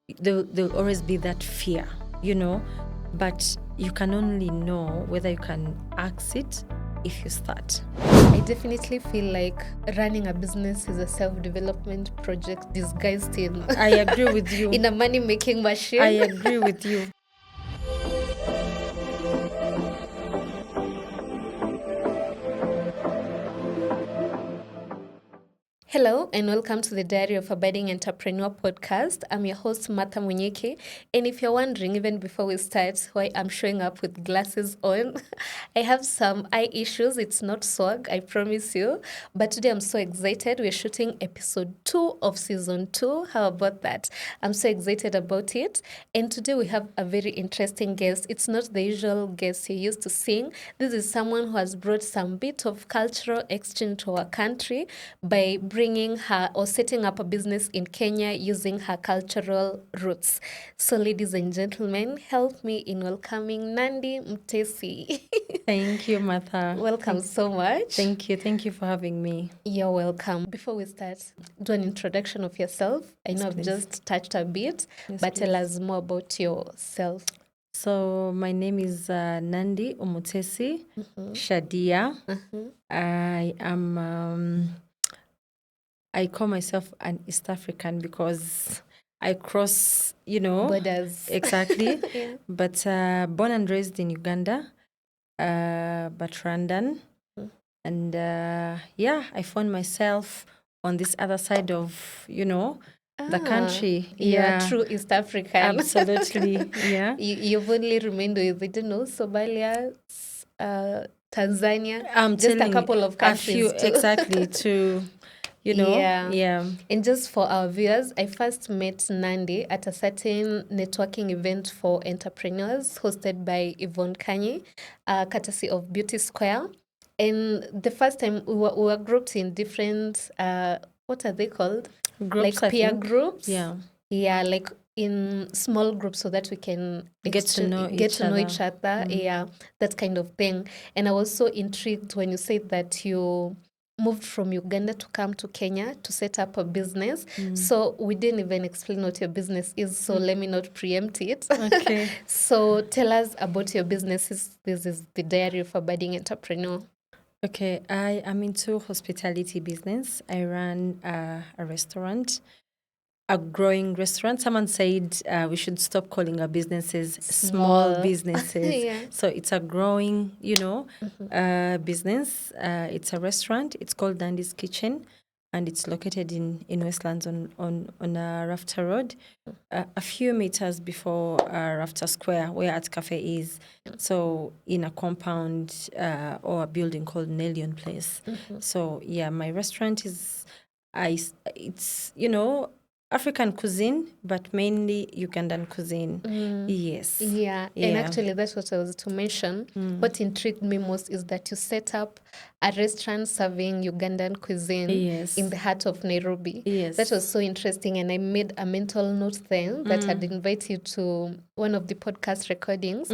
there'll always be that fear, but you can only know whether you can axe it if you start. I definitely feel like running a business is a self-development project disguised in I agree with you. in a money-making machine. I agree with you. Hello and welcome to the Diary of a Budding Entrepreneur podcast. I'm your host, Martha Munyeke. And if you're wondering, even before we start, why I'm showing up with glasses on, I have some eye issues. It's not swag, I promise you. But today I'm so excited. We're shooting episode 2 of season 2. How about that? I'm so excited about it. And today we have a very interesting guest. It's not the usual guest you're used to seeing. This is someone who has brought some bit of cultural exchange to our country by bringing her or setting up a business in Kenya using her cultural roots. So, ladies and gentlemen, help me in welcoming Nandy Umutesi. Thank you, Martha. Welcome so much. Thank you. Thank you for having me. You're welcome. Before we start, do an introduction of yourself. I know I've just touched a bit, but tell us more about yourself. So my name is Nandy Umutesi Shadia. I call myself an East African because I cross, Borders. Exactly. Yeah. But born and raised in Uganda, but Rwandan. And I found myself on this other side of, the country. Yeah, true East African. Absolutely. Yeah. You've only remained with, I don't know, Somalia, Tanzania. I'm just a couple of countries. Exactly, to... Yeah. And just for our viewers, I first met Nandy at a certain networking event for entrepreneurs hosted by Yvonne Kanye, courtesy of Beauty Square. And the first time we were grouped in different, what are they called? Groups, like peer groups. Yeah. Yeah, like in small groups so that we can get to know each other. Yeah, that kind of thing. And I was so intrigued when you said that you moved from Uganda to come to Kenya to set up a business. So we didn't even explain what your business is, so let me not preempt it. Okay. So tell us about your businesses. This is the Diary of a Budding Entrepreneur. Okay, I am into hospitality business. I run a restaurant, a growing restaurant. Someone said we should stop calling our businesses small businesses. Yeah. So it's a growing, business. It's a restaurant. It's called Nandy's Kitchen, and it's located in Westlands on Rafter Road, a few meters before Rafter Square, where Art Cafe is. So in a compound or a building called Nellion Place. So yeah, my restaurant is, it's African cuisine, but mainly Ugandan cuisine. Yes. Yeah, and actually that's what I was to mention. What intrigued me most is that you set up a restaurant serving Ugandan cuisine in the heart of Nairobi. Yes. That was so interesting, and I made a mental note then that I'd invite you to one of the podcast recordings,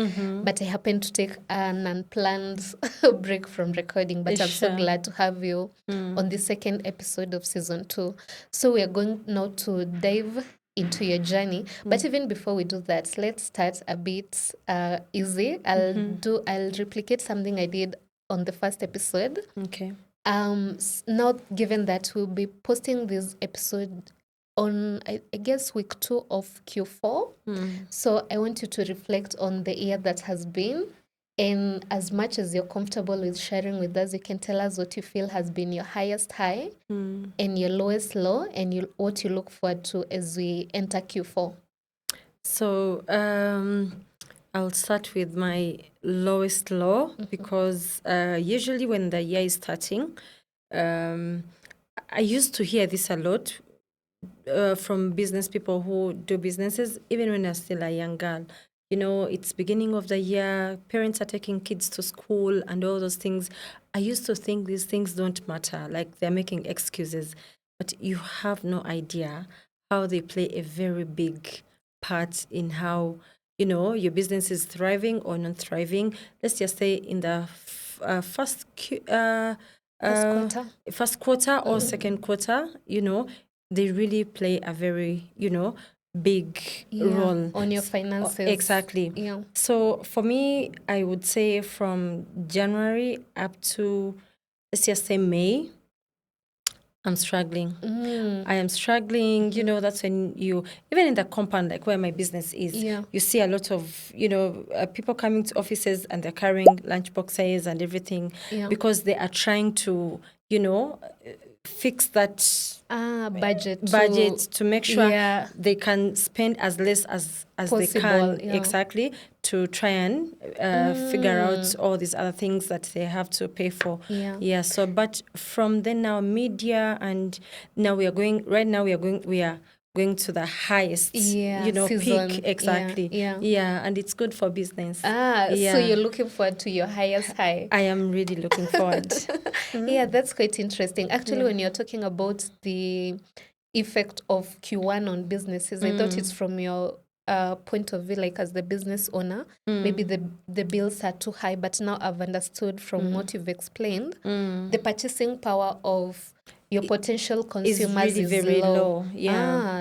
but I happened to take an unplanned break from recording, but I'm so glad to have you on the second episode of season 2. So we are going now to dive into your journey, but even before we do that, let's start a bit easy. I'll replicate something I did on the first episode. Okay. Now, given that we'll be posting this episode on, I guess, week 2 of Q4. So I want you to reflect on the year that has been. And as much as you're comfortable with sharing with us, you can tell us what you feel has been your highest high and your lowest low, and what you look forward to as we enter Q4. So I'll start with my lowest low because usually when the year is starting, I used to hear this a lot from business people who do businesses, even when I'm still a young girl. It's beginning of the year, parents are taking kids to school and all those things. I used to think these things don't matter, like they're making excuses. But you have no idea how they play a very big part in how, your business is thriving or not thriving. Let's just say in the first quarter or second quarter, they really play a very, big role on your finances. Exactly. Yeah. So for me, I would say from January up to, let's just say, May, I'm struggling. I am struggling. That's when even in the compound, like where my business is, you see a lot of, people coming to offices and they're carrying lunch boxes and everything because they are trying to, fix that budget to make sure they can spend as less as they can exactly to try and figure out all these other things that they have to pay for. So but from then now media, and now we are going to the highest season. peak exactly. And it's good for business. So you're looking forward to your highest high. I am really looking forward. Yeah, that's quite interesting. Actually, when you're talking about the effect of Q1 on businesses, I thought it's from your point of view, like as the business owner, maybe the bills are too high, but now I've understood from what you've explained, the purchasing power of your potential consumers is really very low.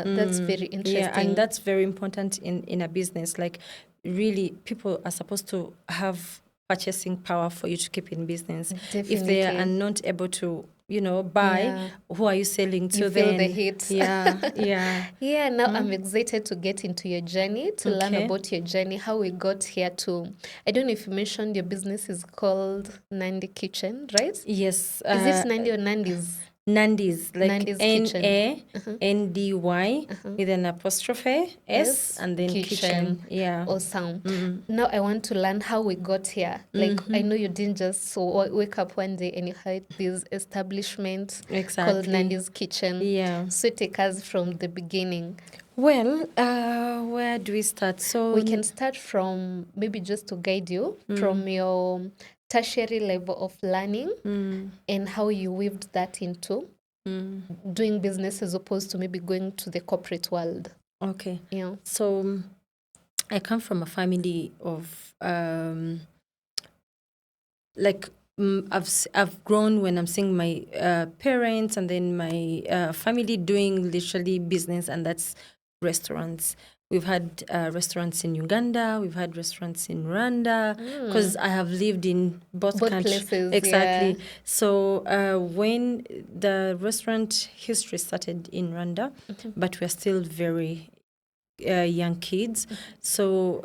That's very interesting. And that's very important in a business. Like, really, people are supposed to have purchasing power for you to keep in business. Definitely. If they are not able to, buy, who are you selling to? You feel the hit. Yeah. Now I'm excited to get into your journey, to learn about your journey, how we got here to, I don't know if you mentioned your business is called Nandy Kitchen, right? Yes. Is it Nandy or Nandy's? Nandy's, like Nandy's Nandy with an apostrophe S and then kitchen. Yeah. Awesome. Now I want to learn how we got here. Like, I know you didn't just wake up one day and you had this establishment called Nandy's Kitchen. Yeah. So take us from the beginning. Well, where do we start? So we can start from, maybe just to guide you, from your tertiary level of learning and how you weaved that into doing business as opposed to maybe going to the corporate world. Okay. Yeah. So I come from a family of I've grown when I'm seeing my parents and then my family doing literally business, and that's restaurants. We've had restaurants in Uganda. We've had restaurants in Rwanda because I have lived in both countries. Places, exactly. Yeah. So when the restaurant history started in Rwanda, but we're still very young kids. So,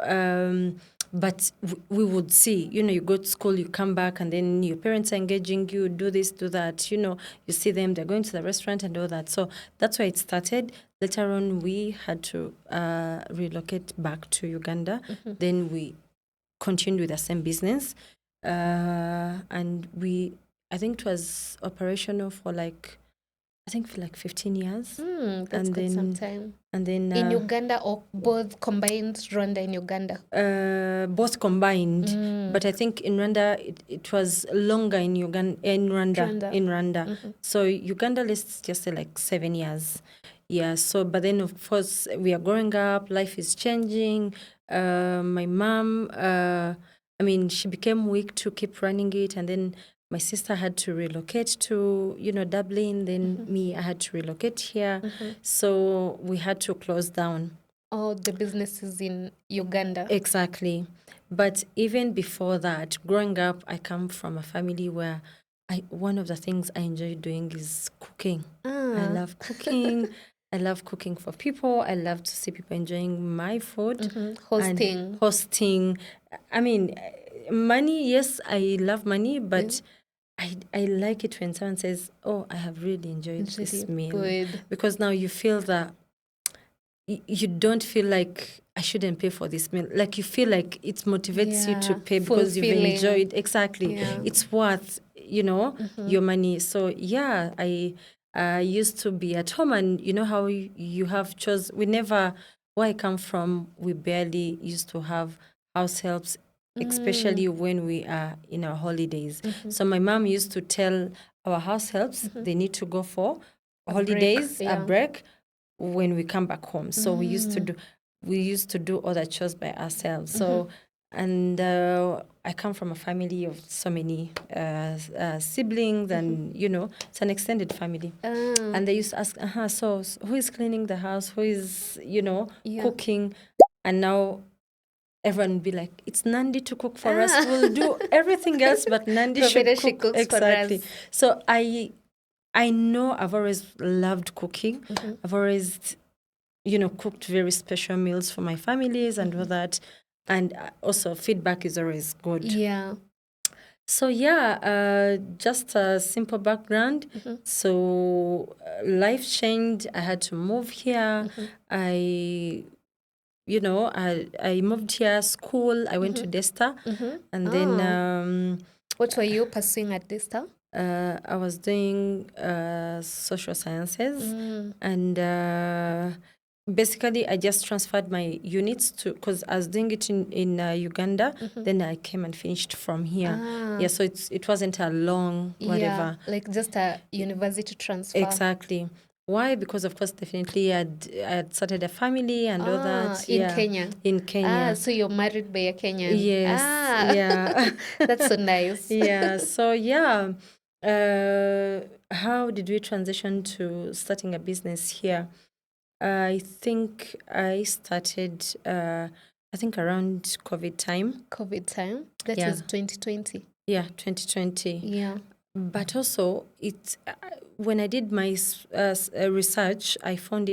but we would see, you go to school, you come back, and then your parents are engaging you, do this, do that. You see them, they're going to the restaurant and all that. So that's where it started. Later on, we had to relocate back to Uganda. Then we continued with the same business. And I think it was operational for like 15 years. That's quite some time. And then in Uganda, or both combined, Rwanda and Uganda? Both combined. But I think in Rwanda it was longer in Rwanda. So Uganda, let's just say like 7 years. Yeah. So, but then of course we are growing up. Life is changing. My mom, she became weak to keep running it, and then my sister had to relocate to, Dublin. Then me, I had to relocate here. So we had to close down. Oh, the businesses in Uganda. Exactly. But even before that, growing up, I come from a family where one of the things I enjoy doing is cooking. I love cooking. I love cooking for people. I love to see people enjoying my food. Hosting. Money, yes, I love money, but I like it when someone says, "Oh, I have really enjoyed this meal." Good. Because now you feel that you don't feel like I shouldn't pay for this meal. Like you feel like it motivates you to pay because you've enjoyed. Exactly. Yeah. It's worth, your money. So yeah, I used to be at home, and you know how you have chores. Where I come from, we barely used to have house helps, especially when we are in our holidays. So my mom used to tell our house helps they need to go for holidays, a break when we come back home. So we used to do all the chores by ourselves. So And I come from a family of so many siblings, and it's an extended family. And they used to ask, so who is cleaning the house? Who is, cooking? And now everyone would be like, it's Nandy to cook for us. We'll do everything else, but Nandy should Provided she cook. cooks for Exactly. us. So I know I've always loved cooking. I've always, cooked very special meals for my families and all that. And also feedback is always good. Yeah. So just a simple background. So life changed. I had to move here. I moved here, school. I went to Desta. And then what were you pursuing at Desta? I was doing social sciences. And basically, I just transferred my units because I was doing it in Uganda. Then I came and finished from here. Yeah, so it wasn't a long whatever. Yeah, like just a university transfer. Exactly. Why? Because of course, definitely, I had started a family and all that. In Kenya. In Kenya. So you're married by a Kenyan. Yes. Yeah. That's so nice. Yeah. So how did we transition to starting a business here? I think I started, around COVID time. COVID time? That was 2020. Yeah, 2020. Yeah. But also, when I did my research, I found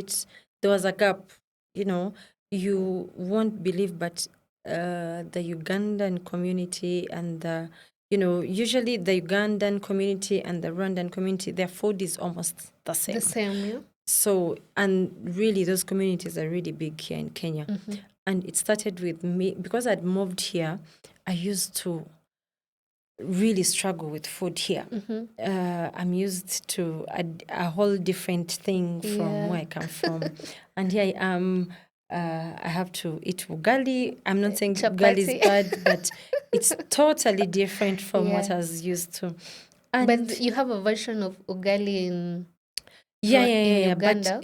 there was a gap. You won't believe, but the Ugandan community and usually the Ugandan community and the Rwandan community, their food is almost the same. The same, yeah. So, and really, those communities are really big here in Kenya. And it started with me, because I'd moved here, I used to really struggle with food here. I'm used to a whole different thing from where I come from. And here I am, I have to eat ugali. I'm not saying ugali is bad, but it's totally different from what I was used to. And but you have a version of ugali in... Yeah, Uganda.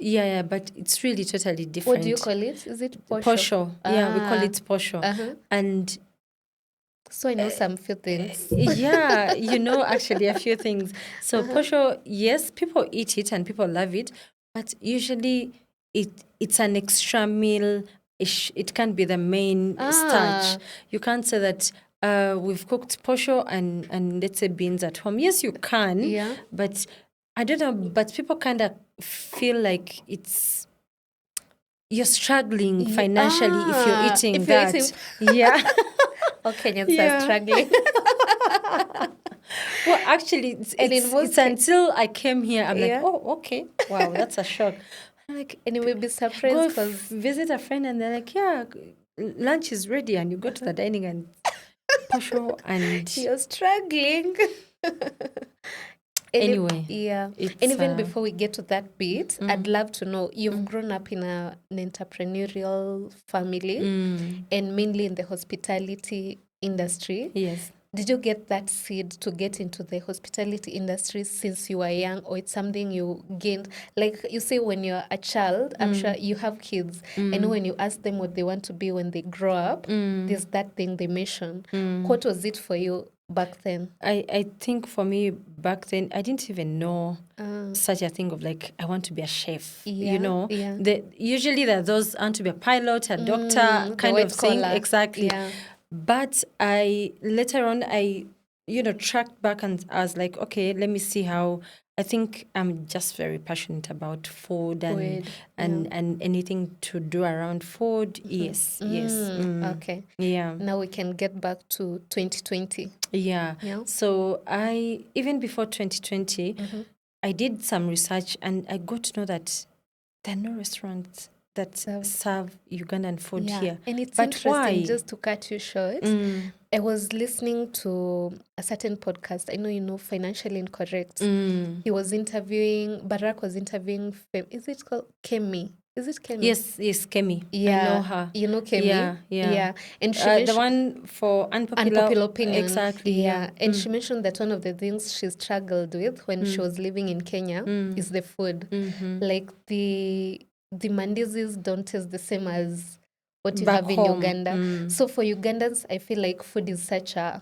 But it's really totally different. What do you call it? Is it posho? Posho. Yeah, we call it posho. And so I know some few things. Yeah, actually a few things. So posho, yes, people eat it and people love it, but usually it's an extra meal. It can't be the main starch. You can't say that we've cooked posho and let's say beans at home. Yes, you can, but I don't know, but people kind of feel like you're struggling financially if you're eating that. Yeah. Kenyans are struggling. Well, actually, it's until I came here, I'm like, oh, okay. Wow, that's a shock. I'm like, and you will be surprised because visit a friend and they're like, yeah, lunch is ready, and you go to the dining and posho and you're struggling. Anyway, and even before we get to that bit, I'd love to know, you've grown up in an entrepreneurial family and mainly in the hospitality industry. Yes. Did you get that seed to get into the hospitality industry since you were young, or it's something you gained? Like you say, when you're a child, I'm sure you have kids, and when you ask them what they want to be when they grow up, there's that thing they mention. What was it for you back then? I think for me back then, I didn't even know such a thing of like, I want to be a chef. Usually there are those, I want to be a pilot, a doctor, kind of thing. Exactly. Yeah. But later on, tracked back and I was like, okay, let me see how. I think I'm just very passionate about food and anything to do around food. Yes. Okay. Yeah. Now we can get back to 2020. Yeah. So even before 2020, I did some research and I got to know that there are no restaurants that serve Ugandan food here. And it's but interesting, why? Just to cut you short, I was listening to a certain podcast. I know you know Financially Incorrect. He was interviewing, Barack was interviewing, is it called Kemi? Is it Kemi? Yes, Kemi. Yeah. I know her. You know Kemi? Yeah. And she the one for unpopular opinion. Exactly. Yeah. And she mentioned that one of the things she struggled with when she was living in Kenya is the food. Like the mandizis don't taste the same as what you Back have in home. Uganda. So for Ugandans, I feel like food is such a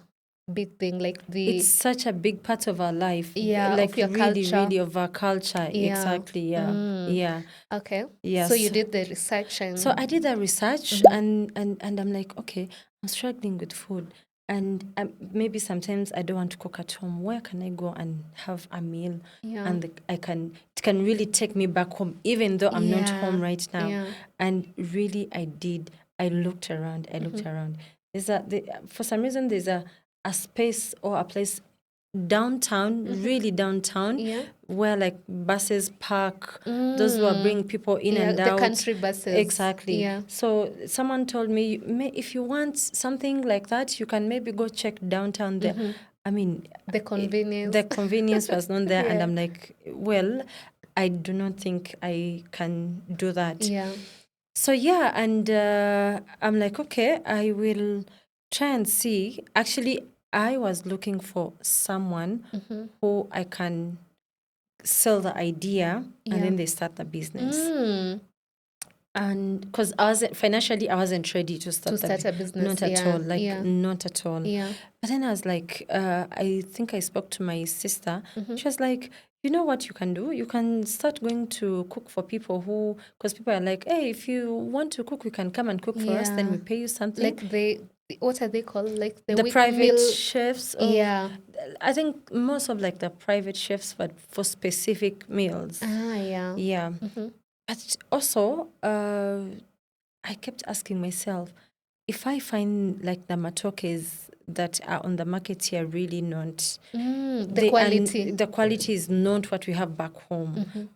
big thing. Like It's such a big part of our life. Like of your really, culture. really of our culture. Yeah. Exactly. Yeah. Yeah. Okay. Yes. So you did the research and So I did the research and I'm like, okay, I'm struggling with food. And maybe sometimes I don't want to cook at home. Where can I go and have a meal? And it can really take me back home, even though I'm not home right now. Yeah. And really, I did. I looked around. For some reason, there's a space or a place downtown, really downtown, where like buses park, those who are bringing people in and the out. country buses. Exactly. Yeah. So someone told me, if you want something like that, you can maybe go check downtown there. I mean, the convenience. The convenience was not there, and I'm like, well, I do not think I can do that. Yeah. So yeah, and I'm like, okay, I will try and see. Actually, I was looking for someone who I can sell the idea and then they start the business. And because financially, I wasn't ready to start a business. Not at all. Not at all. Yeah. But then I was like, I think I spoke to my sister. She was like, you know what you can do? You can start going to cook for people because people are like, hey, if you want to cook, you can come and cook for us, then we pay you something. Like what are they called? Like the private chefs? I think most of like the private chefs, but for specific meals. Yeah. But also, I kept asking myself, if I find like the matokes that are on the market here really not the quality. The quality is not what we have back home.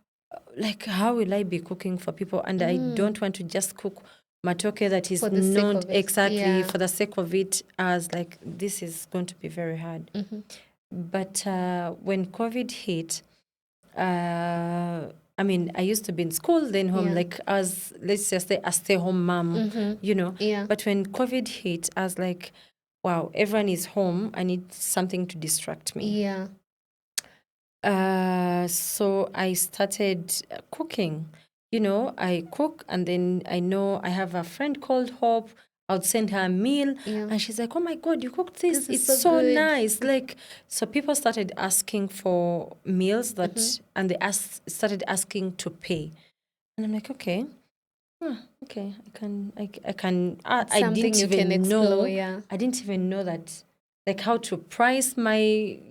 Like, how will I be cooking for people? And I don't want to just cook matoke that is not exactly for the sake of it. As like, this is going to be very hard. But when COVID hit, I mean, I used to be in school, then home, like as, let's just say, a stay-home mom, you know. But when COVID hit, I was like, wow, everyone is home. I need something to distract me. So I started cooking. You know, I cook, and then I know I have a friend called Hope. I would send her a meal, and she's like, oh my God, you cooked this. It's so nice. Like, so people started asking for meals and they started asking to pay. And I'm like, okay. Okay, I can. I didn't even know. I didn't even know that, like, how to price my,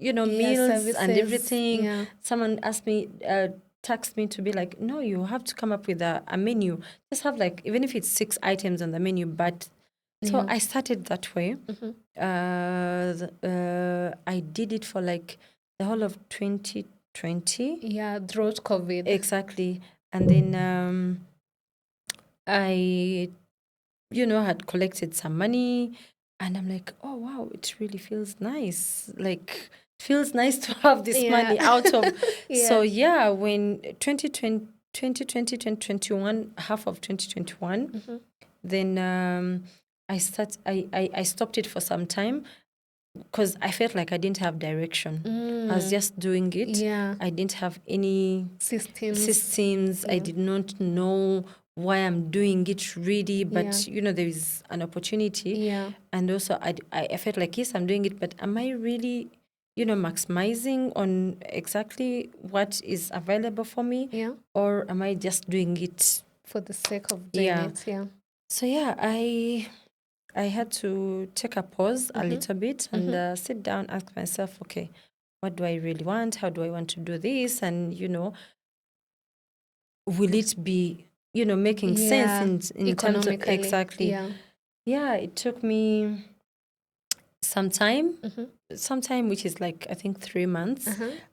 meals services, and everything. Someone asked me, taxed me to be like, no, you have to come up with a menu. Just have like, even if it's 6 items on the menu, but. So I started that way. I did it for like the whole of 2020. Yeah, throughout COVID. Exactly. And then I, had collected some money, and I'm like, oh, wow, it really feels nice. Like, it feels nice to have this money out of. So, when 2020, 2021, half of 2021, then I stopped it for some time because I felt like I didn't have direction. I was just doing it. I didn't have any systems. I did not know why I'm doing it really, but there is an opportunity. And also I felt like, yes, I'm doing it, but am I really, maximizing on exactly what is available for me? Or am I just doing it for the sake of doing it? So I had to take a pause a little bit and sit down, ask myself, okay, what do I really want? How do I want to do this? And, will it be, making sense in terms of exactly. Yeah, it took me some time, which is like, I think 3 months.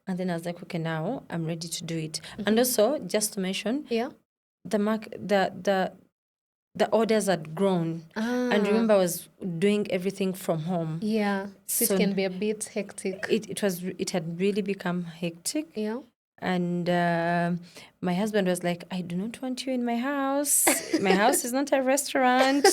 And then I was like, okay, now I'm ready to do it. And also, just to mention, the orders had grown. And remember, I was doing everything from home. So it can be a bit hectic. It had really become hectic. And my husband was like, I do not want you in my house. My house is not a restaurant.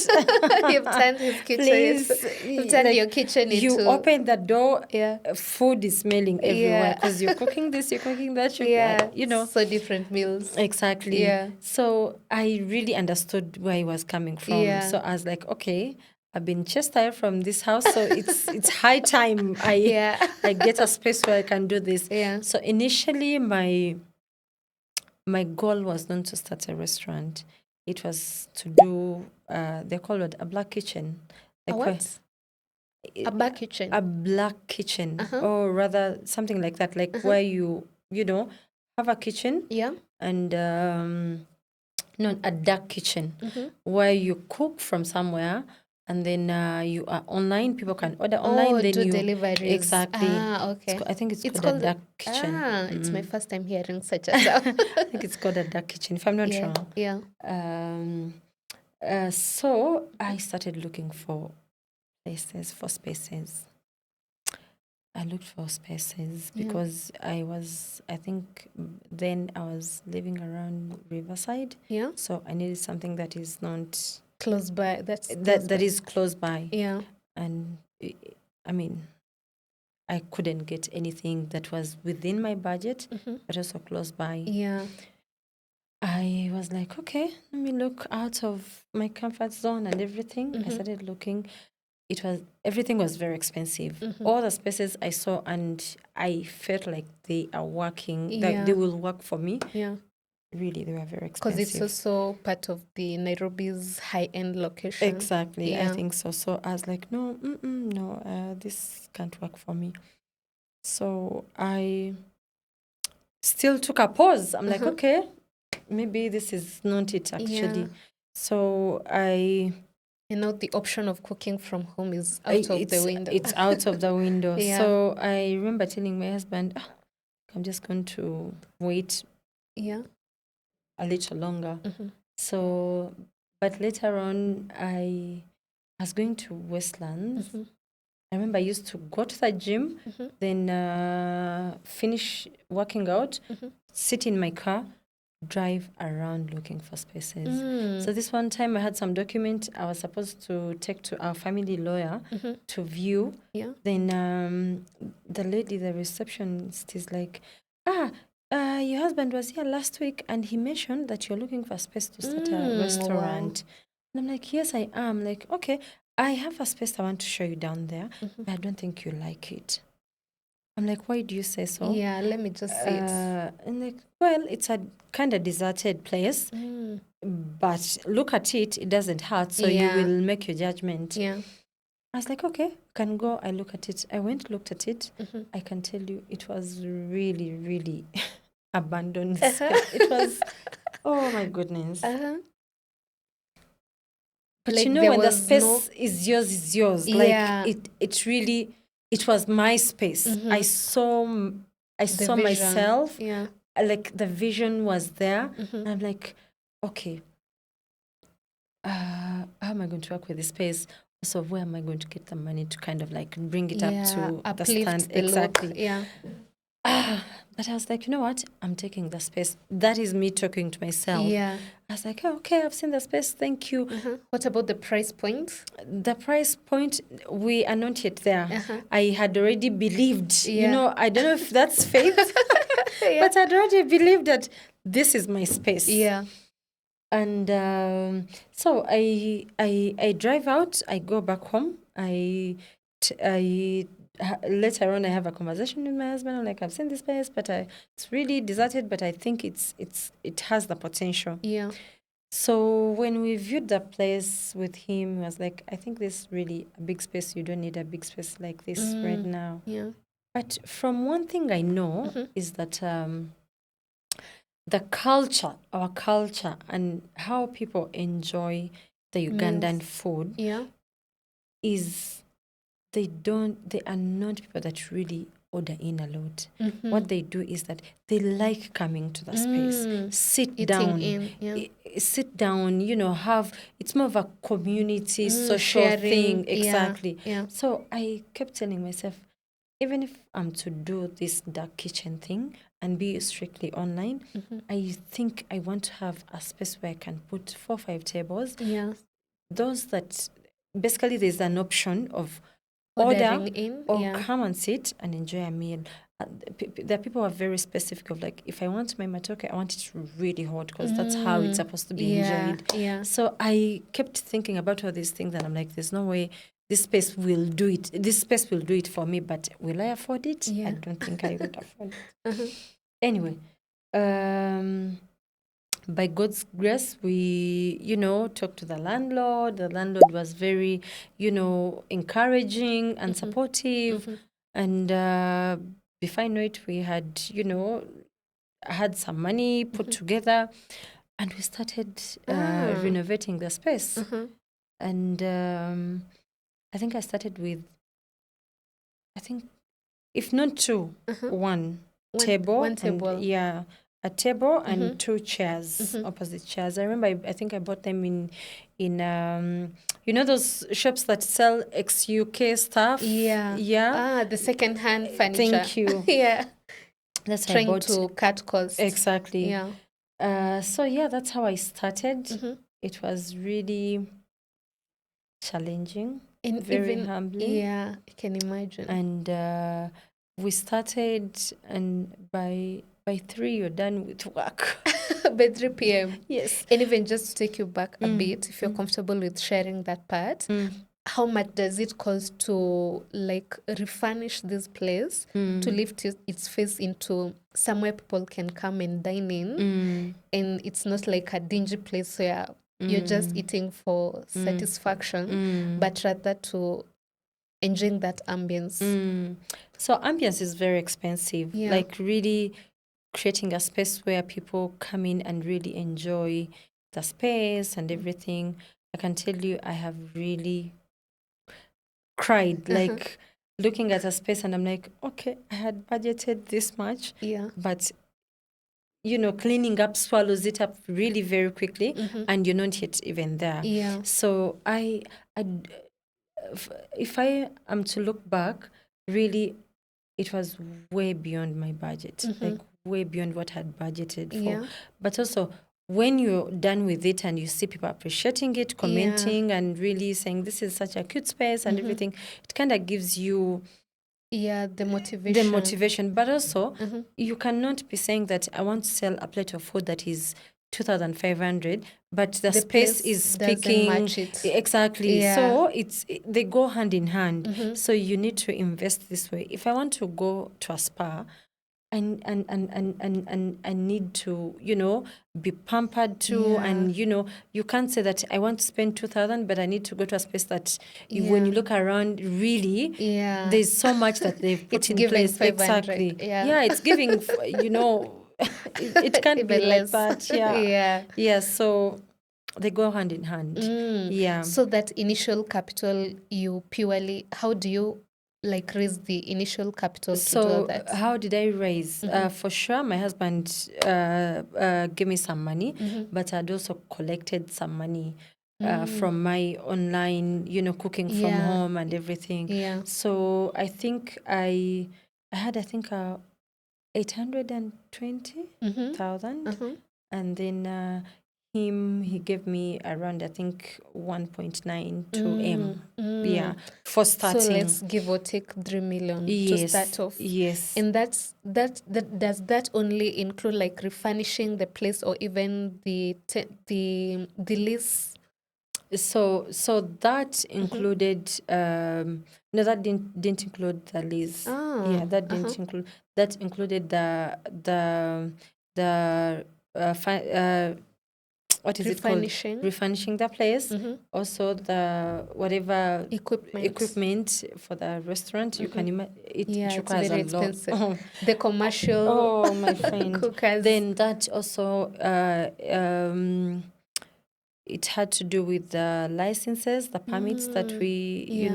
You've turned his kitchen. Please, You've turned like, your kitchen you into... open the door, Yeah. food is smelling everywhere Yeah. because you're cooking this, you're cooking that, Yeah. you know. So different meals. Exactly. Yeah. So I really understood where he was coming from. Yeah. So I was like, okay, I've been chased out from this house, so it's high time Yeah. I get a space where I can do this. Yeah. So initially my goal was not to start a restaurant. It was to do they call it a black kitchen. A Like what? A back kitchen. a black kitchen, Uh-huh. or rather something like that, like where you know have a kitchen Yeah. and no, a dark kitchen where you cook from somewhere and then you are online. People can order online. Oh, Then do you deliveries. exactly. Ah, okay. I think it's It's called a called dark kitchen. it's my first time hearing such a term. I think it's called a dark kitchen, if I'm not Yeah. wrong. Yeah. So I started looking for spaces. I looked for spaces because I think then I was living around Riverside. Yeah. So I needed something that is not Close by. that is close by. Yeah. And I mean, I couldn't get anything that was within my budget, but also close by. Yeah. I was like, okay, let me look out of my comfort zone and everything. I started looking. Everything was very expensive. All the spaces I saw and I felt like they are working, that they will work for me. Yeah. Really, they were very Because expensive. it's also part of the Nairobi's high-end location. Exactly, Yeah. I think so. So I was like, no, this can't work for me. So I still took a pause. I'm like, okay, maybe this is not it actually. Yeah. So the option of cooking from home is out of the window. It's out of the window. Yeah. So I remember telling my husband, I'm just going to wait a little longer. So, but later on, I was going to Westlands. I remember I used to go to the gym, then finish working out, sit in my car, drive around looking for spaces. So this one time I had some document I was supposed to take to our family lawyer to view. Yeah. Then the lady, the receptionist, is like, your husband was here last week and he mentioned that you're looking for space to start a restaurant. Wow. And I'm like, yes, I am. Like, okay, I have a space I want to show you down there, but I don't think you like it. I'm like, why do you say so? Yeah, let me just see it. And like, well, it's a kind of deserted place, but look at it, it doesn't hurt, so you will make your judgment. Yeah. I was like, okay, can go. I look at it. I went, looked at it. I can tell you it was really, really abandoned. It was, oh my goodness. But like, when the space is yours. Yeah. Like it really, it was my space. I saw myself. Yeah. Like the vision was there. And I'm like, okay, how am I going to work with this space? So where am I going to get the money to kind of like bring it up to the stand? Exactly. Look. Yeah. But I was like, you know what? I'm taking the space. That is me talking to myself. Yeah. I was like, oh, okay, I've seen the space. Thank you. What about the price point? The price point, we are not yet there. I had already believed. Yeah. You know, I don't know if that's faith, but I'd already believed that this is my space. Yeah. And so I drive out. I go back home. Later on, I have a conversation with my husband. I'm like, I've seen this place, but it's really deserted. But I think it has the potential. Yeah. So when we viewed the place with him, he was like, I think this is really a big space. You don't need a big space like this right now. Yeah. But from one thing I know is that our culture and how people enjoy the Ugandan food is they are not people that really order in a lot. What they do is that they like coming to the space, sit down, it's more of a community social sharing thing. Exactly. Yeah. So I kept telling myself, even if I'm to do this dark kitchen thing and be strictly online. I think I want to have a space where I can put 4 or 5 tables. Yeah. Those that basically there's an option of order Ordering in. or Yeah. come and sit and enjoy a meal. The people are very specific of like, if I want my matoke, I want it really hot because that's how it's supposed to be enjoyed. Yeah. So I kept thinking about all these things, and I'm like, there's no way this space will do it. This space will do it for me, but will I afford it? Yeah. I don't think I would afford it. Anyway, by God's grace, we, talked to the landlord. The landlord was very, encouraging and supportive. And before I know it, we had, had some money put together, and we started renovating the space. And I think I started with, if not two, one table. One table. And, a table and 2 chairs, opposite chairs. I remember, I think I bought them in those shops that sell ex-UK stuff. Yeah. The second-hand furniture. Thank you. Yeah. That's trying how I bought. To cut costs. Exactly. Yeah. So that's how I started. It was really challenging, and very humbling. Yeah, I can imagine. And we started, and by 3 you're done with work. By 3 p.m. Yes. And even just to take you back a bit, if you're comfortable with sharing that part, how much does it cost to like refurnish this place to lift its face into somewhere people can come and dine in, and it's not like a dingy place where you're just eating for satisfaction, but rather to enjoying that ambience. So ambience is very expensive. Yeah. Like really creating a space where people come in and really enjoy the space and everything. I can tell you, I have really cried, like looking at a space, and I'm like, okay, I had budgeted this much, but cleaning up swallows it up really very quickly, and you're not yet even there. Yeah. So if I am to look back, really, it was way beyond my budget, like way beyond what I had budgeted for. Yeah. But also, when you're done with it and you see people appreciating it, commenting, and really saying this is such a cute space and everything, it kind of gives you the motivation. But also, you cannot be saying that I want to sell a plate of food that is 2,500, but the space is speaking match it. Exactly. Yeah. So they go hand in hand. So you need to invest this way. If I want to go to a spa, and need to be pampered too, and you can't say that I want to spend 2,000, but I need to go to a space that when you look around, really there's so much that they've put in place. 500. Exactly. It's giving it can't be like that. So they go hand in hand. So that initial capital, how do you like raise the initial capital to do that? How did I raise? For sure, my husband gave me some money, but I'd also collected some money from my online, cooking from home and everything. So I think I had 820,000, and then he gave me around 1.9 to M. For starting. So let's give or take 3 million to start off. Yes. And that does that only include like refurnishing the place, or even the lease? So that included no, that didn't include the lease. That didn't include. That included what is it called? Refurnishing the place. Also the whatever equipment for the restaurant. You can imagine it requires very a lot. expensive. The commercial. Oh, my friend. Cookers. Then that also it had to do with the licenses, the permits that we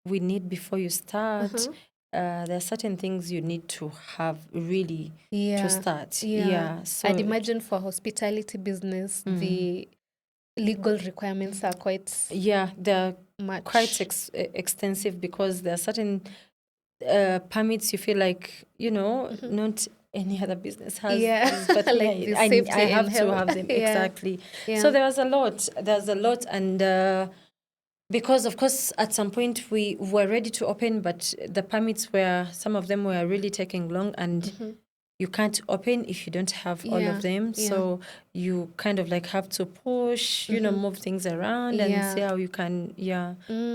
we need before you start. There are certain things you need to have really to start. So I'd imagine for hospitality business, the legal requirements are quite they're much. quite extensive, because there are certain permits you feel like not any other business has Yeah. this, but Like me, the I safety and have to health. have them. Yeah. Exactly. Yeah. So there's a lot, and because of course at some point we were ready to open, but the permits were, some of them were really taking long, and you can't open if you don't have all Yeah. of them. Yeah. So you kind of like have to push, move things around and see Yeah. how you can,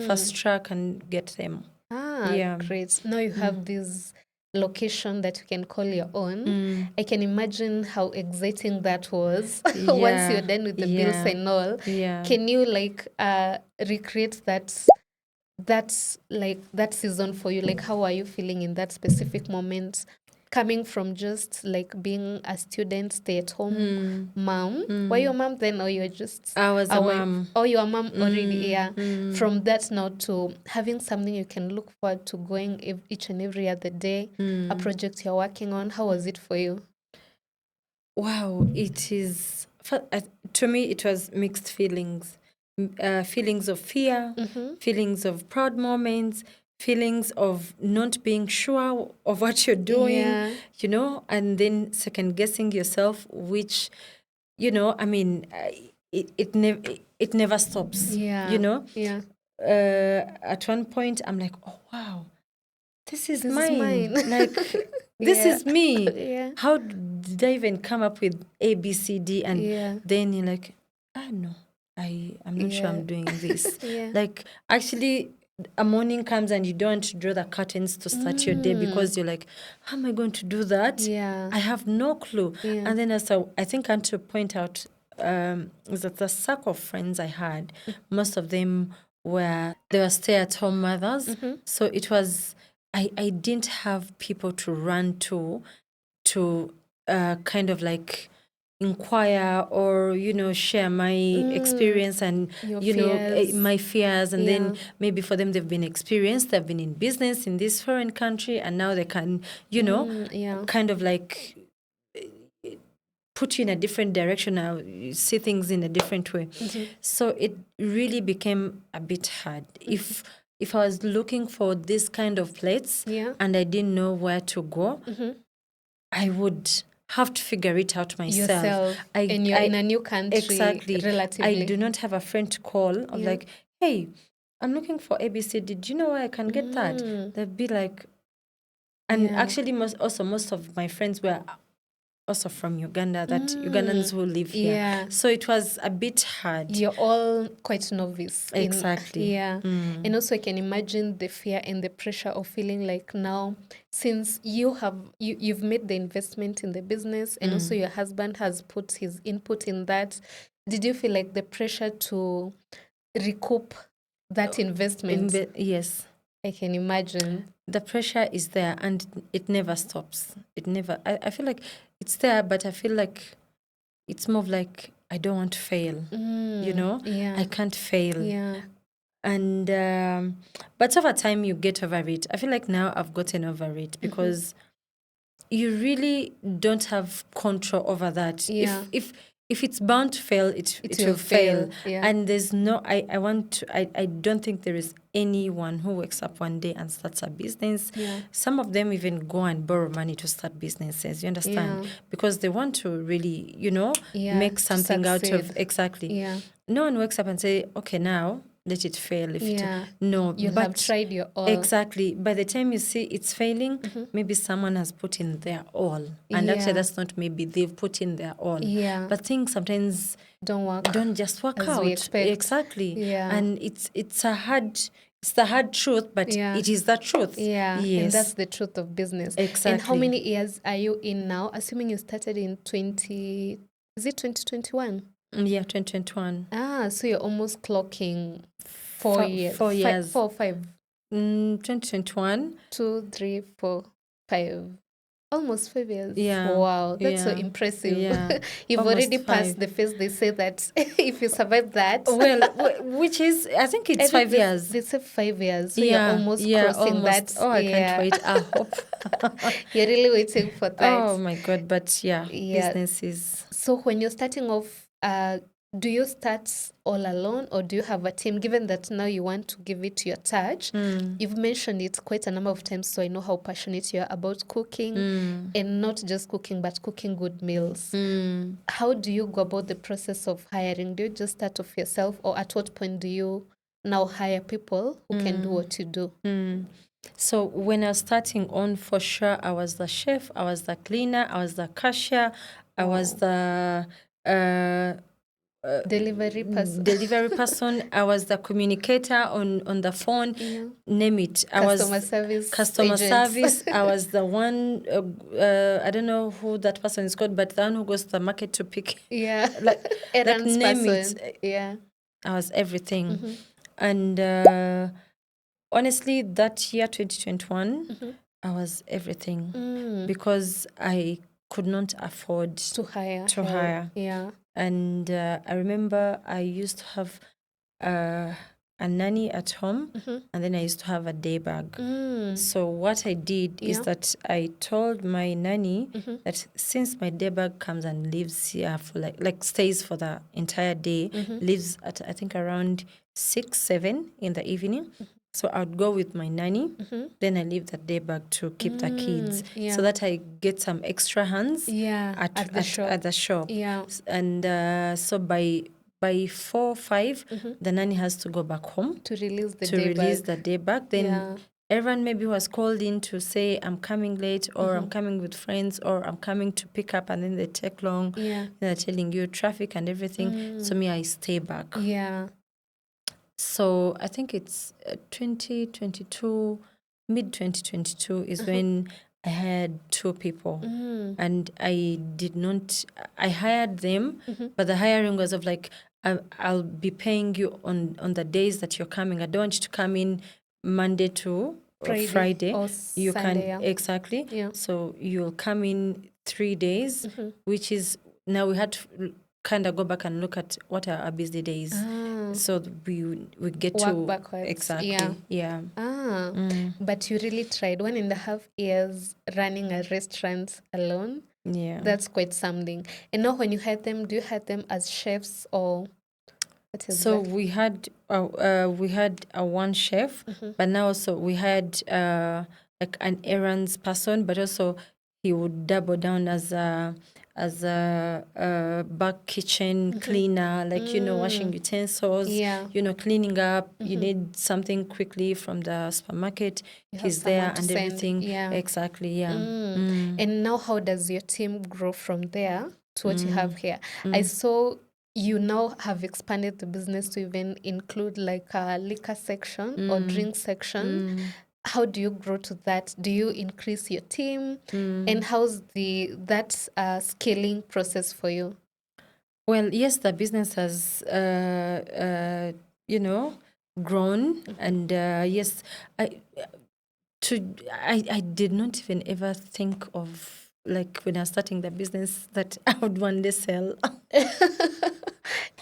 fast track and get them. Ah, Yeah. great. Now you have this location that you can call your own. I can imagine how exciting that was once you're done with the bills and all. Yeah. Can you like recreate that season for you? Like how are you feeling in that specific moment? Coming from just like being a student, stay-at-home mom. Were you a mom then, or you're just? I was a mom. Oh, you're a mom already. Yeah. From that now to having something you can look forward to going each and every other day, a project you're working on. How was it for you? Wow, it is. To me, it was mixed feelings. Feelings of fear, feelings of proud moments, feelings of not being sure of what you're doing, and then second guessing yourself, which, I mean, it never stops. Yeah. Yeah. At one point, I'm like, oh wow, this is This is mine. mine. Like, this Yeah. is me. Yeah. How did I even come up with A, B, C, D? And Yeah. then you're like, no, I'm not sure I'm doing this. Yeah. Like, actually, a morning comes and you don't want to draw the curtains to start your day because you're like, how am I going to do that? Yeah. I have no clue. Yeah. And then I think I want to point out is that the circle of friends I had, most of them they were stay-at-home mothers. So it was, I didn't have people to run to kind of like inquire or share my experience and Your fears. my fears, and Yeah. then maybe for them they've been experienced, they've been in business in this foreign country, and now they can Yeah. kind of like put you in a different direction now, you see things in a different way. So it really became a bit hard. If I was looking for this kind of plates and I didn't know where to go, I would have to figure it out myself. And you're in a new country. Exactly. Relatively. I do not have a friend to call of like, hey, I'm looking for ABC. Did you know where I can get that? They'd be like, and actually most of my friends were also from Uganda, that Ugandans who live here. Yeah. So it was a bit hard. You're all quite novice. Exactly. And also I can imagine the fear and the pressure of feeling like now, since you've made the investment in the business and also your husband has put his input in that, did you feel like the pressure to recoup that investment? Yes. I can imagine. The pressure is there and it never stops. I feel like it's there, but I feel like it's more of like I don't want to fail. Yeah. I can't fail. Yeah. And but over time you get over it. I feel like now I've gotten over it because you really don't have control over that. Yeah. If it's bound to fail, it will fail. Yeah. And there's no, I don't think there is anyone who wakes up one day and starts a business. Yeah. Some of them even go and borrow money to start businesses, you understand? Yeah. Because they want to really, make something out of, succeed. exactly. Yeah. No one wakes up and say, okay, now let it fail. No, you have tried your all. Exactly. By the time you see it's failing, maybe someone has put in their all. And actually that's not maybe, they've put in their all. Yeah. But things sometimes don't just work as out. we expect. Exactly. Yeah. And it's the hard truth, but it is the truth. Yeah. Yes. And that's the truth of business. Exactly. And how many years are you in now? Assuming you started in 2021? Yeah, 2021. So you're almost clocking 4 years. 4 years. 4 or 5. 2021. 2, 3, 4, 5. Almost 5 years. Yeah. Wow, that's so impressive. Yeah. You've Almost already 5. passed the phase. They say that if you survive that. Well, which is, I think it's 5 years. They say 5 years. So you're almost crossing that. Oh, I can't wait. I hope. You're really waiting for that. Oh my God. But business is. So when you're starting off do you start all alone or do you have a team? Given that now you want to give it your touch, you've mentioned it quite a number of times, so I know how passionate you are about cooking and not just cooking, but cooking good meals. How do you go about the process of hiring? Do you just start off yourself, or at what point do you now hire people who can do what you do? So when I was starting on, for sure, I was the chef, I was the cleaner, I was the cashier, I was the Delivery person. delivery person, I was the communicator on the phone, name it. I Customer was service customer agents. service. I was the one, I don't know who that person is called, but the one who goes to the market to pick. Yeah. like Errands name person. it. Yeah. I was everything. And honestly, that year, 2021, I was everything because I could not afford To hire to help. hire. Yeah. And I remember I used to have a nanny at home, and then I used to have a day bag. So what I did is that I told my nanny that since my day bag comes and lives here for like stays for the entire day, leaves at I think around 6-7 in the evening. So I'd go with my nanny, then I leave the day bag to keep the kids, so that I get some extra hands at the shop. Yeah. And so by 4-5, the nanny has to go back home To release the to day release bag. the day back. Then everyone maybe was called in to say I'm coming late, or I'm coming with friends, or I'm coming to pick up, and then they take long. They're telling you traffic and everything. So me, I stay back. Yeah. So I think it's 2022, mid 2022 is when I hired 2 people. And I hired them, but the hiring was of like, I'll be paying you on the days that you're coming. I don't want you to come in Monday to Friday. Or You Sunday, can, exactly. Yeah. So you'll come in 3 days, which is, now we had to kind of go back and look at what are our busy days. So we get Work to backwards. exactly. Yeah. But you really tried 1.5 years running a restaurant alone. Yeah. That's quite something. And now when you had them, do you have them as chefs or what is So that? we had a one chef, but now also we had like an errands person, but also he would double down as a back kitchen cleaner, like washing utensils, Yeah. cleaning up. You need something quickly from the supermarket. You have He's someone there to and send. everything. Yeah. Exactly. Yeah. And now how does your team grow from there to what you have here? I saw you now have expanded the business to even include like a liquor section or drink section. How do you grow to that? Do you increase your team? And how's that scaling process for you? Well, yes, the business has, grown, and yes, I I did not even ever think of, like, when I was starting the business, that I would one day sell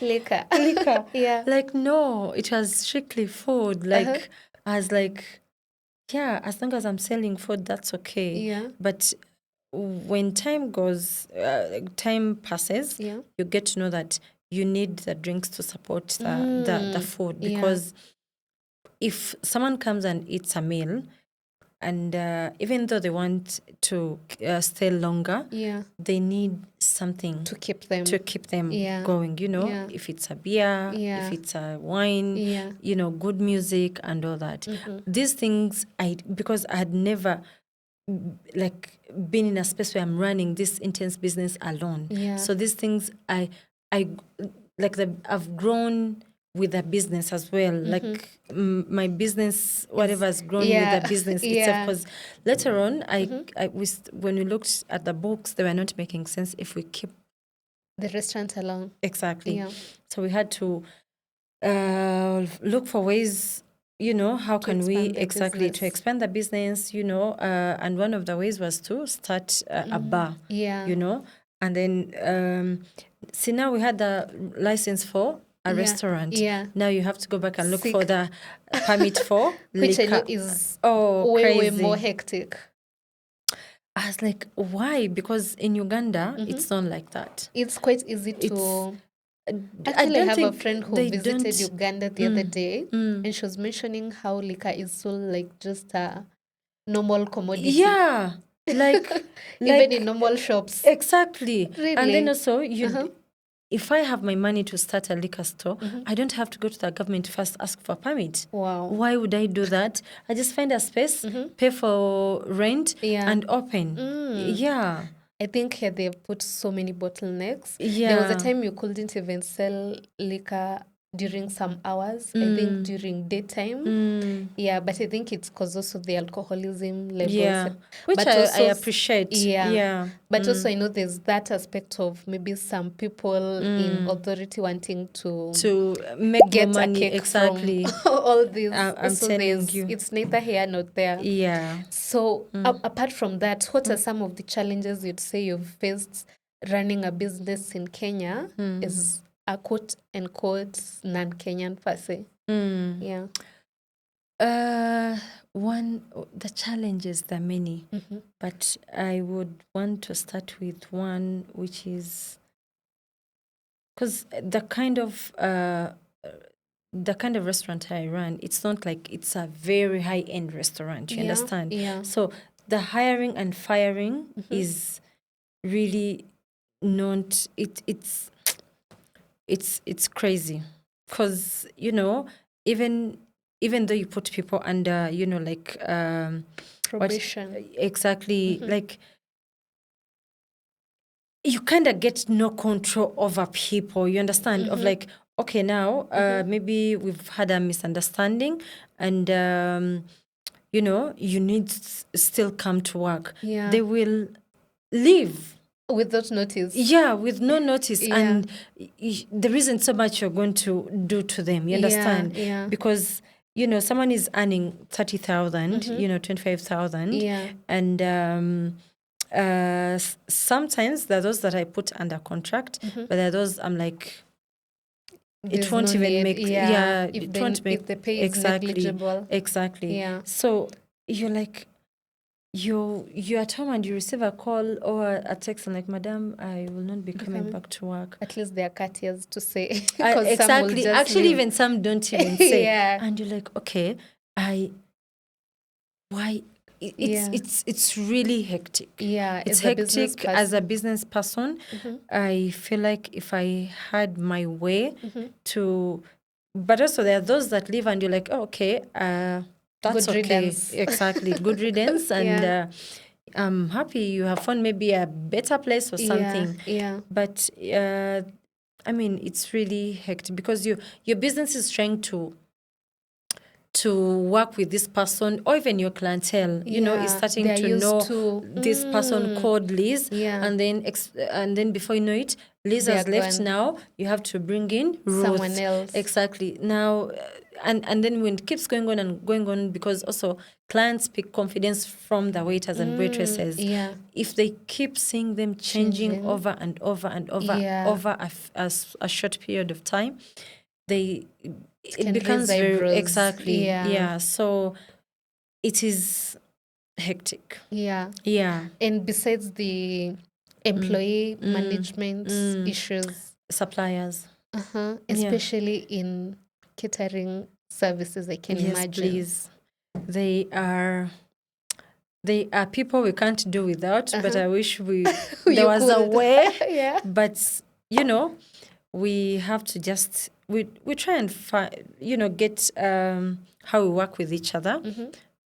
Liquor. liquor. Yeah. Like, no, it was strictly food. Like, I was like, yeah, as long as I'm selling food, that's okay. Yeah. But when time passes, Yeah. you get to know that you need the drinks to support the food. Yeah. Because if someone comes and eats a meal, and even though they want to stay longer, Yeah. they need something To keep them. Yeah. going, Yeah. if it's a beer, Yeah. if it's a wine, Yeah. good music and all that. These things, because I had never like been in a space where I'm running this intense business alone. Yeah. So these things, I like I've grown with the business as well. Like my business, whatever has grown with the business itself. Because later on, when we looked at the books, they were not making sense if we keep the restaurant alone. Exactly. Yeah. So we had to look for ways, how can we to expand the business, and one of the ways was to start a bar, Yeah. and then see, now we had the license for a restaurant. Yeah. Now you have to go back and look for the permit for which liquor. I know is crazy. way more hectic. I was like, why? Because in Uganda, it's not like that. It's quite easy to I Actually, I don't have a think friend who they visited don't. Uganda the other day, and she was mentioning how liquor is sold like just a normal commodity, Yeah, like even in like normal shops. exactly. And then Really? also Uh-huh. if I have my money to start a liquor store, I don't have to go to the government to first ask for a permit. Wow. Why would I do that? I just find a space, pay for rent, Yeah. and open. Yeah, I think here they've put so many bottlenecks. There was a yeah. time you couldn't even sell liquor during some hours, I think during daytime. Yeah, but I think it's because also the alcoholism levels. Yeah, which But I also, appreciate. yeah. Yeah. But also, I know there's that aspect of maybe some people in authority wanting to To make more get a money, cake from exactly. all this. I'm So telling you. it's neither here nor there. Yeah. So apart from that, what are some of the challenges you'd say you've faced running a business in Kenya as a quote unquote non-Kenyan per se? Yeah. One, the challenges, there are many, but I would want to start with one, which is because the kind of restaurant I run, it's not like it's a very high end restaurant. You Yeah, understand? yeah. So the hiring and firing is really not. It's crazy, because even though you put people under like what Probation. exactly, like you kind of get no control over people, you understand, of like, okay, now maybe we've had a misunderstanding, and you need still come to work. Yeah. They will leave. Without notice. Yeah, with no notice. Yeah. And there isn't so much you're going to do to them. You understand? Yeah. Because, someone is earning 30,000, 25,000. Yeah. And sometimes there are those that I put under contract, but there are those I'm like, There's it won't no even need. make, Yeah. it won't make, if the pay is exactly, negligible. exactly. Yeah. So you're like, you're at home and you receive a call or a text and like, madam, I will not be coming back to work. At least they are courteous to say. Because Exactly. some will just Actually, leave. even some don't even say. Yeah. And you're like, okay, why? It's really hectic. Yeah, It's as a business hectic as a business person. I feel like if I had my way to, but also there are those that leave and you're like, oh, okay, that's Good okay. riddance. Exactly, good riddance, and Yeah. I'm happy you have found maybe a better place or something. Yeah. But I mean, it's really hectic because your business is trying to work with this person, or even your clientele, is starting they're to used know to, this person called Liz, Yeah. and then before you know it, Liz They has are left. gone. Now you have to bring in Ruth. Someone else. Exactly. Now, and then when it keeps going on and going on, because also clients pick confidence from the waiters and waitresses. Yeah. If they keep seeing them changing over and over and over Yeah. over a short period of time, it can becomes raise very eyebrows. exactly. Yeah. So it is hectic. Yeah. Yeah. And besides the employee management issues, Suppliers. especially in catering services, I can Yes, imagine. please. They are people we can't do without, but I wish there was a way. Yeah. But we have to just we try and get how we work with each other.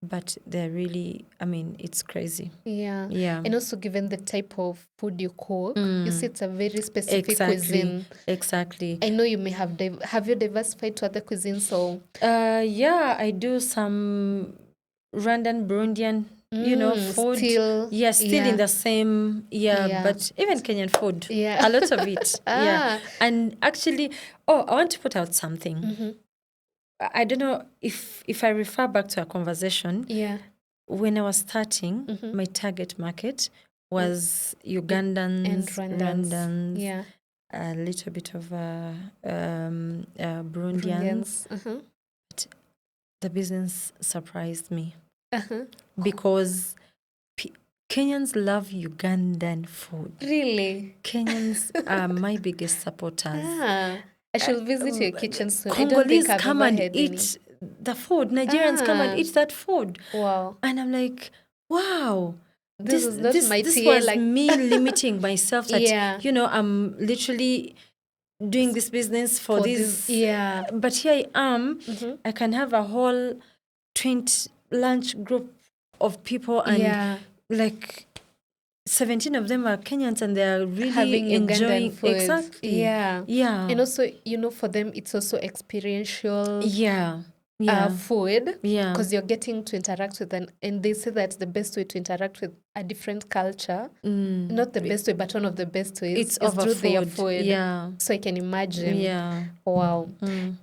But they're really, I mean, it's crazy. Yeah. Yeah. And also, given the type of food you cook, you see it's a very specific Exactly. cuisine. Exactly. I know you may have you diversified to other cuisines? So yeah, I do some Rwandan, Burundian, food. still, Still in the same, Yeah. but even Kenyan food. Yeah. A lot of it. Yeah. And actually, I want to put out something. I don't know if I refer back to a conversation. Yeah. When I was starting, my target market was Ugandans, And Rwandans. Rwandans, Yeah. a little bit of Burundians. But the business surprised me because Kenyans love Ugandan food. Really? Kenyans are my biggest supporters. I should visit your kitchen soon. I don't think Congolese I've come ever and had any. eat the food. Nigerians come and eat that food. Wow. And I'm like, wow. This is not my This TA, was like- me limiting myself that, Yeah. I'm literally doing this business for this. Yeah. But here I am. I can have a whole 20 lunch group of people and like 17 of them are Kenyans and they're really Having enjoying Ugandan food. Exactly. Yeah. Yeah. And also, for them, it's also experiential food. Yeah. Because you're getting to interact with them. And they say that the best way to interact with a different culture, not the best way, but one of the best ways It's is over through their food. food. Yeah. So I can imagine. Yeah. Wow.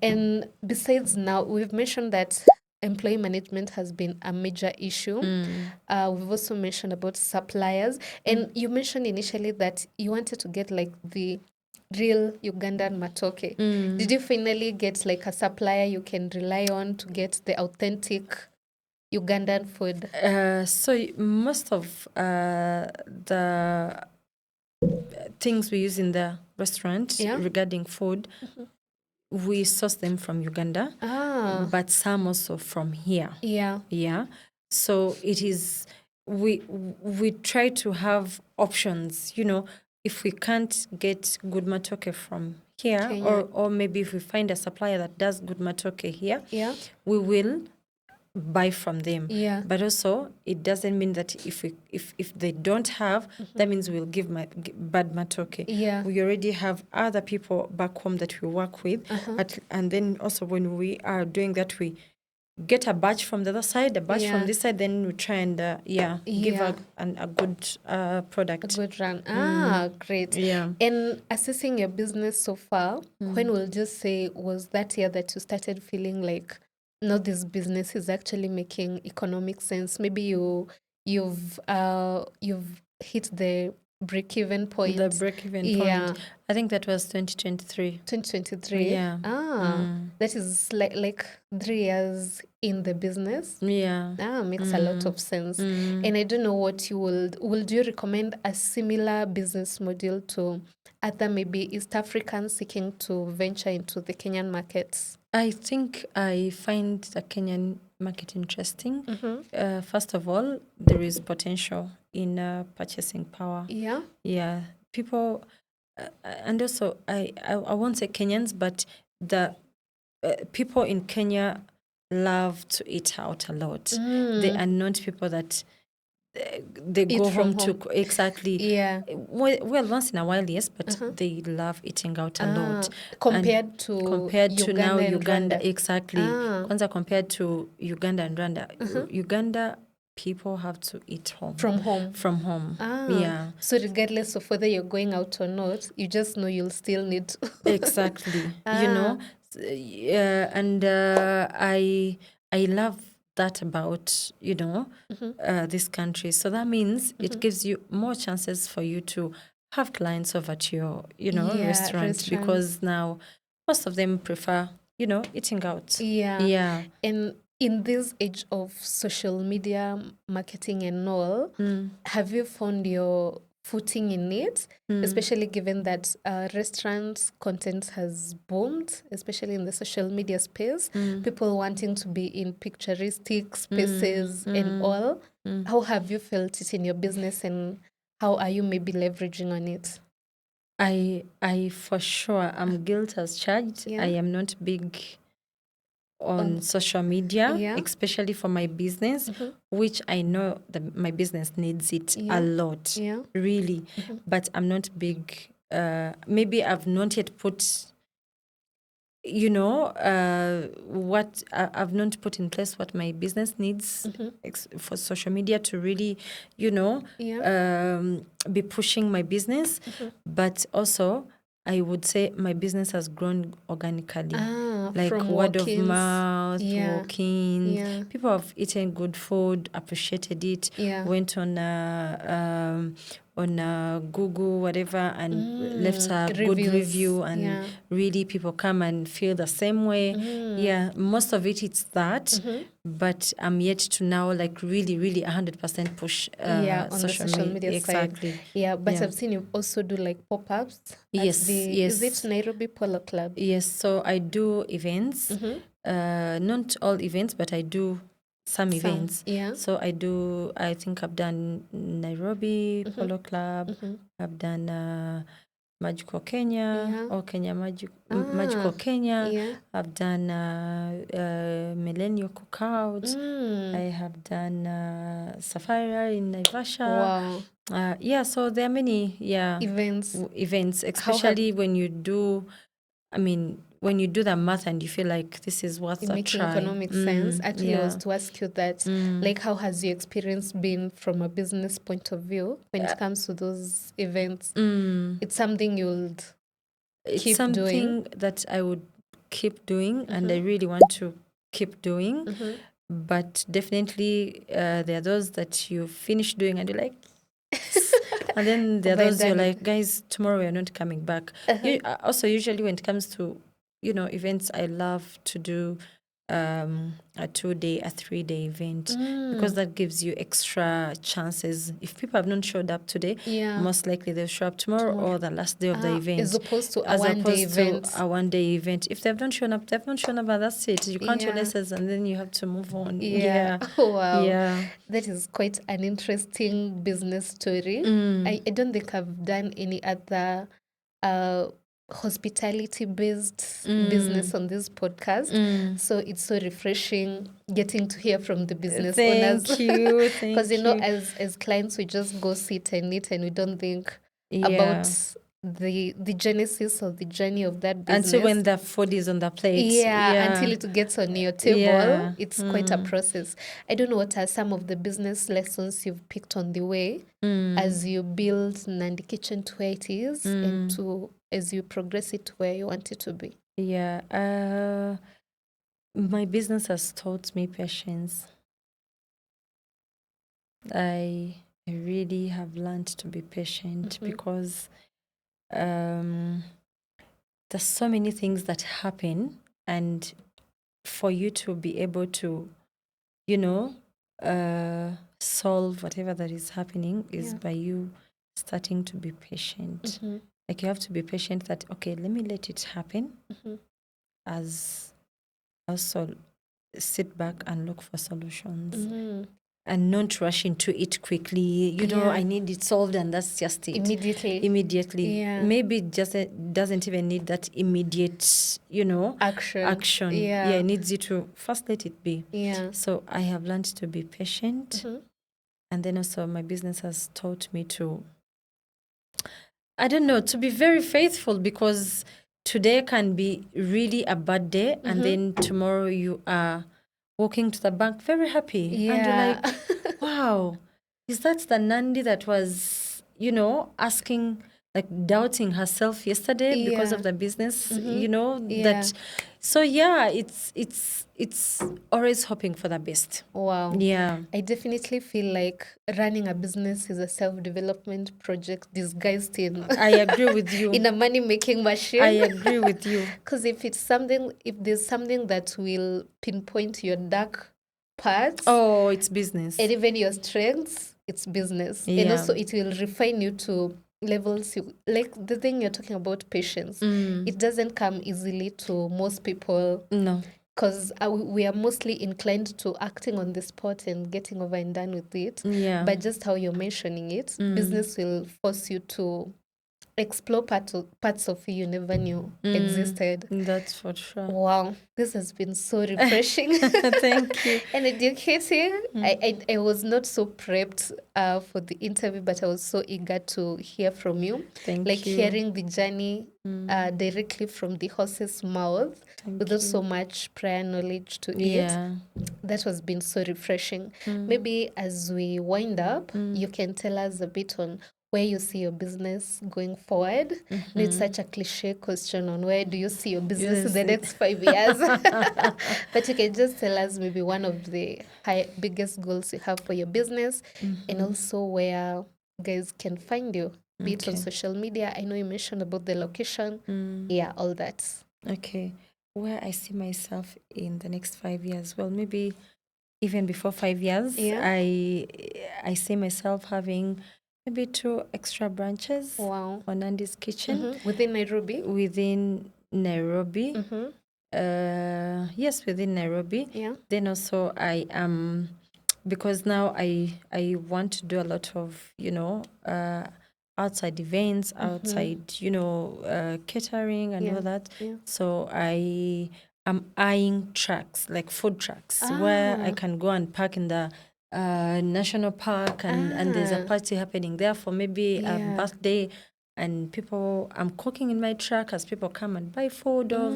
And besides now, we've mentioned that employee management has been a major issue. We've also mentioned about suppliers. And you mentioned initially that you wanted to get like the real Ugandan matoke. Did you finally get like a supplier you can rely on to get the authentic Ugandan food? So most of the things we use in the restaurant regarding food, we source them from Uganda, but some also from here. Yeah. So it is, we try to have options, if we can't get good matoke from here, or maybe if we find a supplier that does good matoke here, we will buy from them. But also it doesn't mean that if they don't have, that means we'll give bad matoke. We already have other people back home that we work with, and then also when we are doing that, we get a batch from the other side, a batch from this side, then we try and give a good product. A good run. Great. Yeah. And assessing your business so far, when we'll just say, was that year that you started feeling like, no, this business is actually making economic sense? Maybe you've hit the break-even point. The break-even point. I think that was 2023. 2023? Yeah. That is like 3 years in the business. Yeah. Makes a lot of sense. And I don't know what you would you recommend a similar business model to other maybe East Africans seeking to venture into the Kenyan markets? I think I find the Kenyan market interesting. First of all, there is potential in purchasing power. Yeah. People, and also I won't say Kenyans, but the people in Kenya love to eat out a lot. They are not people that they go home to exactly. Well, once in a while, yes, but they love eating out a lot. Compared to now Uganda, Rwanda. exactly. Kwanza compared to Uganda and Rwanda, Uganda people have to eat home. From home. Yeah. So regardless of whether you're going out or not, you just know you'll still need to. Exactly. And I love that about this country. So that means it gives you more chances for you to have clients over at your restaurant, because now most of them prefer eating out. And in this age of social media marketing and all, have you found your footing in it, especially given that restaurants content has boomed, especially in the social media space, people wanting to be in picturesque spaces and all? How have you felt it in your business, and how are you maybe leveraging on it? I for sure am guilt as charged. I am not big on social media, especially for my business, which I know that my business needs it a lot, really. But I'm not big. Maybe I've not yet put, what I've not put in place what my business needs for social media to really, be pushing my business. But also, I would say my business has grown organically, like word of mouth, walk-ins. People have eaten good food, appreciated it, went on on Google, whatever, and left a good Reviews. review, and really people come and feel the same way. Yeah, most of it's that, but I'm yet to now like really 100% push on the social media exactly. side. Yeah, but I've seen you also do like pop-ups. Yes. Is it Nairobi Polo Club? Yes, so I do events, not all events, but I do some events. Yeah. So I think I've done Nairobi Polo Club, I've done Magical Kenya, or Kenya Magical Kenya. Yeah. I've done Millennial Cookout. I have done Safari in Naivasha. Wow. So there are many events, especially when you do, when you do the math and you feel like this is worth a making try. economic sense. Actually, I was to ask you that, like, how has your experience been from a business point of view when it comes to those events? It's something you'll keep doing? It's something that I would keep doing, and I really want to keep doing. But definitely, there are those that you finish doing and you're like, and then there are those you're like, guys, tomorrow we're not coming back. Also, usually when it comes to, events, I love to do a 2-day, a 3-day event, because that gives you extra chances. If people have not showed up today, most likely they'll show up tomorrow or the last day of the event. As opposed to a one-day event. If they've not shown up, and that's it. You count your lessons and then you have to move on. Wow. Yeah. That is quite an interesting business story. I don't think I've done any other hospitality-based business on this podcast. So it's so refreshing getting to hear from the business owners. Thank you. Because, as clients, we just go sit and eat and we don't think about the genesis or the journey of that business. Until when the food is on the plate. Until it gets on your table. It's quite a process. I don't know what are some of the business lessons you've picked on the way as you build Nandy Kitchen to where it is and as you progress it to where you want it to be. My business has taught me patience. I really have learned to be patient because there's so many things that happen, and for you to be able to, solve whatever that is happening is by you starting to be patient. Like you have to be patient that, okay, let me let it happen, as also sit back and look for solutions. And not rush into it quickly. I need it solved and that's just it. Immediately. Yeah. Maybe it just doesn't even need that immediate, action. It needs you to first let it be. So I have learned to be patient. And then also my business has taught me to, to be very faithful, because today can be really a bad day and then tomorrow you are walking to the bank very happy. And you're like, wow, is that the Nandy that was, asking, like doubting herself yesterday because of the business, that. So it's always hoping for the best. Wow. Yeah. I definitely feel like running a business is a self-development project disguised in... I agree with you. in a money-making machine. I agree with you. Because if there's something that will pinpoint your dark parts... Oh, it's business. And even your strengths, it's business. And also it will refine you to levels. Like the thing you're talking about, patience. It doesn't come easily to most people. No. Because we are mostly inclined to acting on the spot and getting over and done with it. But just how you're mentioning it, business will force you to explore parts of you never knew existed. That's for sure. Wow, this has been so refreshing. Thank you. And educating. I was not so prepped for the interview, but I was so eager to hear from you. Thank you. Hearing the journey directly from the horse's mouth without so much prior knowledge to it. That has been so refreshing. Maybe as we wind up, you can tell us a bit on where you see your business going forward. It's such a cliche question on where do you see your business in the next 5 years. But you can just tell us maybe one of the biggest goals you have for your business and also where guys can find you, be it on Okay. social media. I know you mentioned about the location. Yeah, all that. Okay. Where I see myself in the next 5 years, well, maybe even before 5 years, Yeah. I see myself having maybe 2 extra branches Wow. on Nandy's Kitchen Within Nairobi? within Nairobi. Yes, within Nairobi. Yeah. Then also I am, because now I want to do a lot of, outside events, outside, catering and Yeah. all that. Yeah. So I am eyeing trucks, like food trucks, where I can go and park in the national park and there's a party happening there for maybe a birthday, and I'm cooking in my truck as people come and buy food or,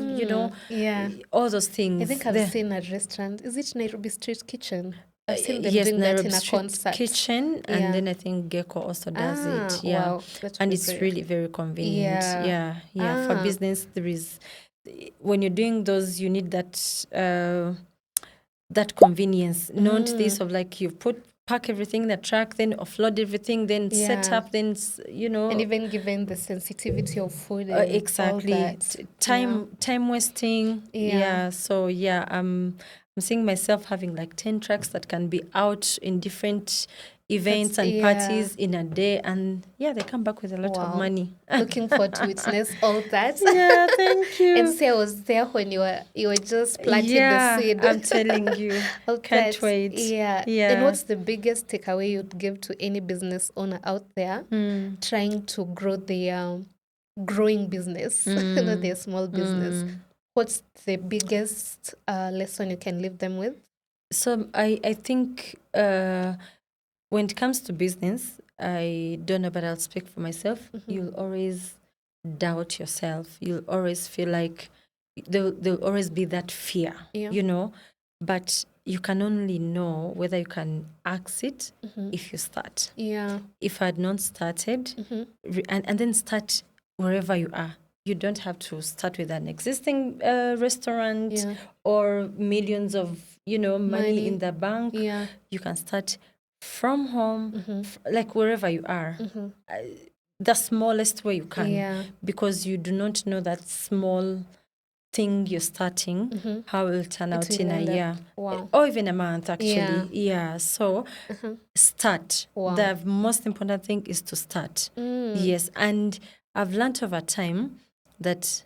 Yeah. all those things. I think I've seen a restaurant. Is it Nairobi Street Kitchen? I've seen them Yes, doing that Nairobi in a Street concert. Kitchen, Yeah. and then I think Gecko also does it. Yeah, Wow. That would and be it's great. really very convenient. Yeah. Yeah. For business, when you're doing those, you need that convenience, not this of like you pack everything in the truck, then offload everything, then set Yeah. up, then And even given the sensitivity of food and all exactly that. time wasting. Yeah. So I'm seeing myself having like 10 trucks that can be out in different events and parties in a day, and they come back with a lot of Wow. money. Looking forward to witness all that. Yeah, thank you. And say I was there when you were just planting the seed. I'm telling you. All Can't that. wait. Yeah. And what's the biggest takeaway you'd give to any business owner out there trying to grow their growing business, not their small business? What's the biggest lesson you can leave them with? So I think when it comes to business, I don't know, but I'll speak for myself. You'll always doubt yourself. You'll always feel like there'll always be that fear, but you can only know whether you can axe it if you start. Yeah. If I had not started, and then start wherever you are. You don't have to start with an existing restaurant or millions of money in the bank. Yeah. You can start from home, like wherever you are, the smallest way you can, because you do not know that small thing you're starting, how it will turn out in a year or even a month, actually. So start. The most important thing is to start. Yes, and I've learned over time that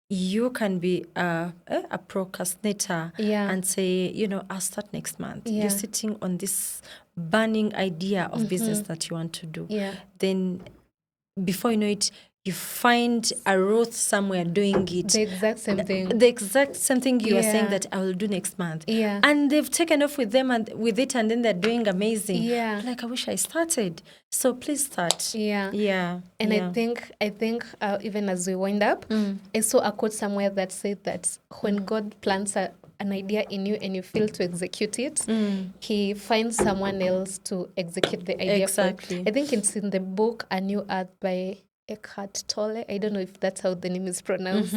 you can be a procrastinator and say, I'll start next month. You're sitting on this burning idea of business that you want to do. Then before you know it, you find a Ruth somewhere doing it. The exact same thing. The exact same thing you are saying that I will do next month. And they've taken off with them and with it, and then they're doing amazing. Like, I wish I started. So please start. And I think even as we wind up, I saw a quote somewhere that said that when God plants an idea in you and you fail to execute it, he finds someone else to execute the idea. Exactly. I think it's in the book A New Earth by Eckhart Tolle. I don't know if that's how the name is pronounced.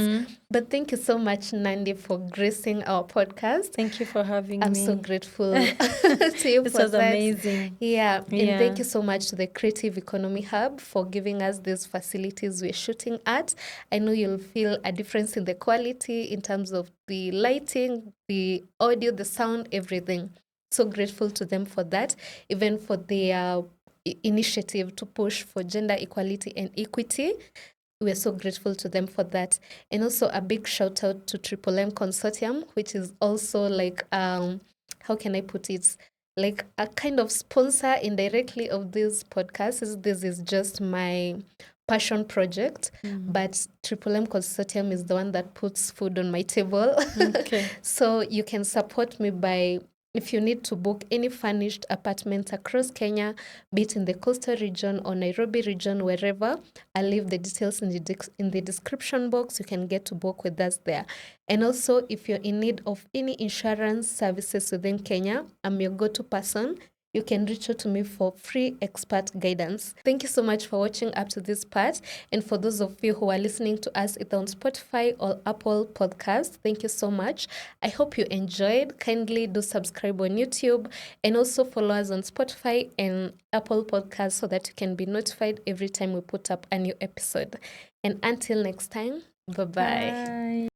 But thank you so much, Nandy, for gracing our podcast. Thank you for having me. I'm so grateful to you this for was that. Amazing. And thank you so much to the Creative Economy Hub for giving us these facilities we're shooting at. I know you'll feel a difference in the quality in terms of the lighting, the audio, the sound, everything. So grateful to them for that, even for their initiative to push for gender equality and equity. We're so grateful to them for that. And also a big shout out to Em Consortium, which is also like, how can I put it? Like a kind of sponsor indirectly of this podcast. This is just my passion project, but Em Consortium is the one that puts food on my table. So you can support me by, if you need to book any furnished apartments across Kenya, be it in the coastal region or Nairobi region, wherever, I'll leave the details in the description box. You can get to book with us there. And also, if you're in need of any insurance services within Kenya, I'm your go-to person. you can reach out to me for free expert guidance. Thank you so much for watching up to this part. And for those of you who are listening to us either on Spotify or Apple Podcast, thank you so much. I hope you enjoyed. Kindly do subscribe on YouTube and also follow us on Spotify and Apple Podcast so that you can be notified every time we put up a new episode. And until next time, bye-bye. Bye.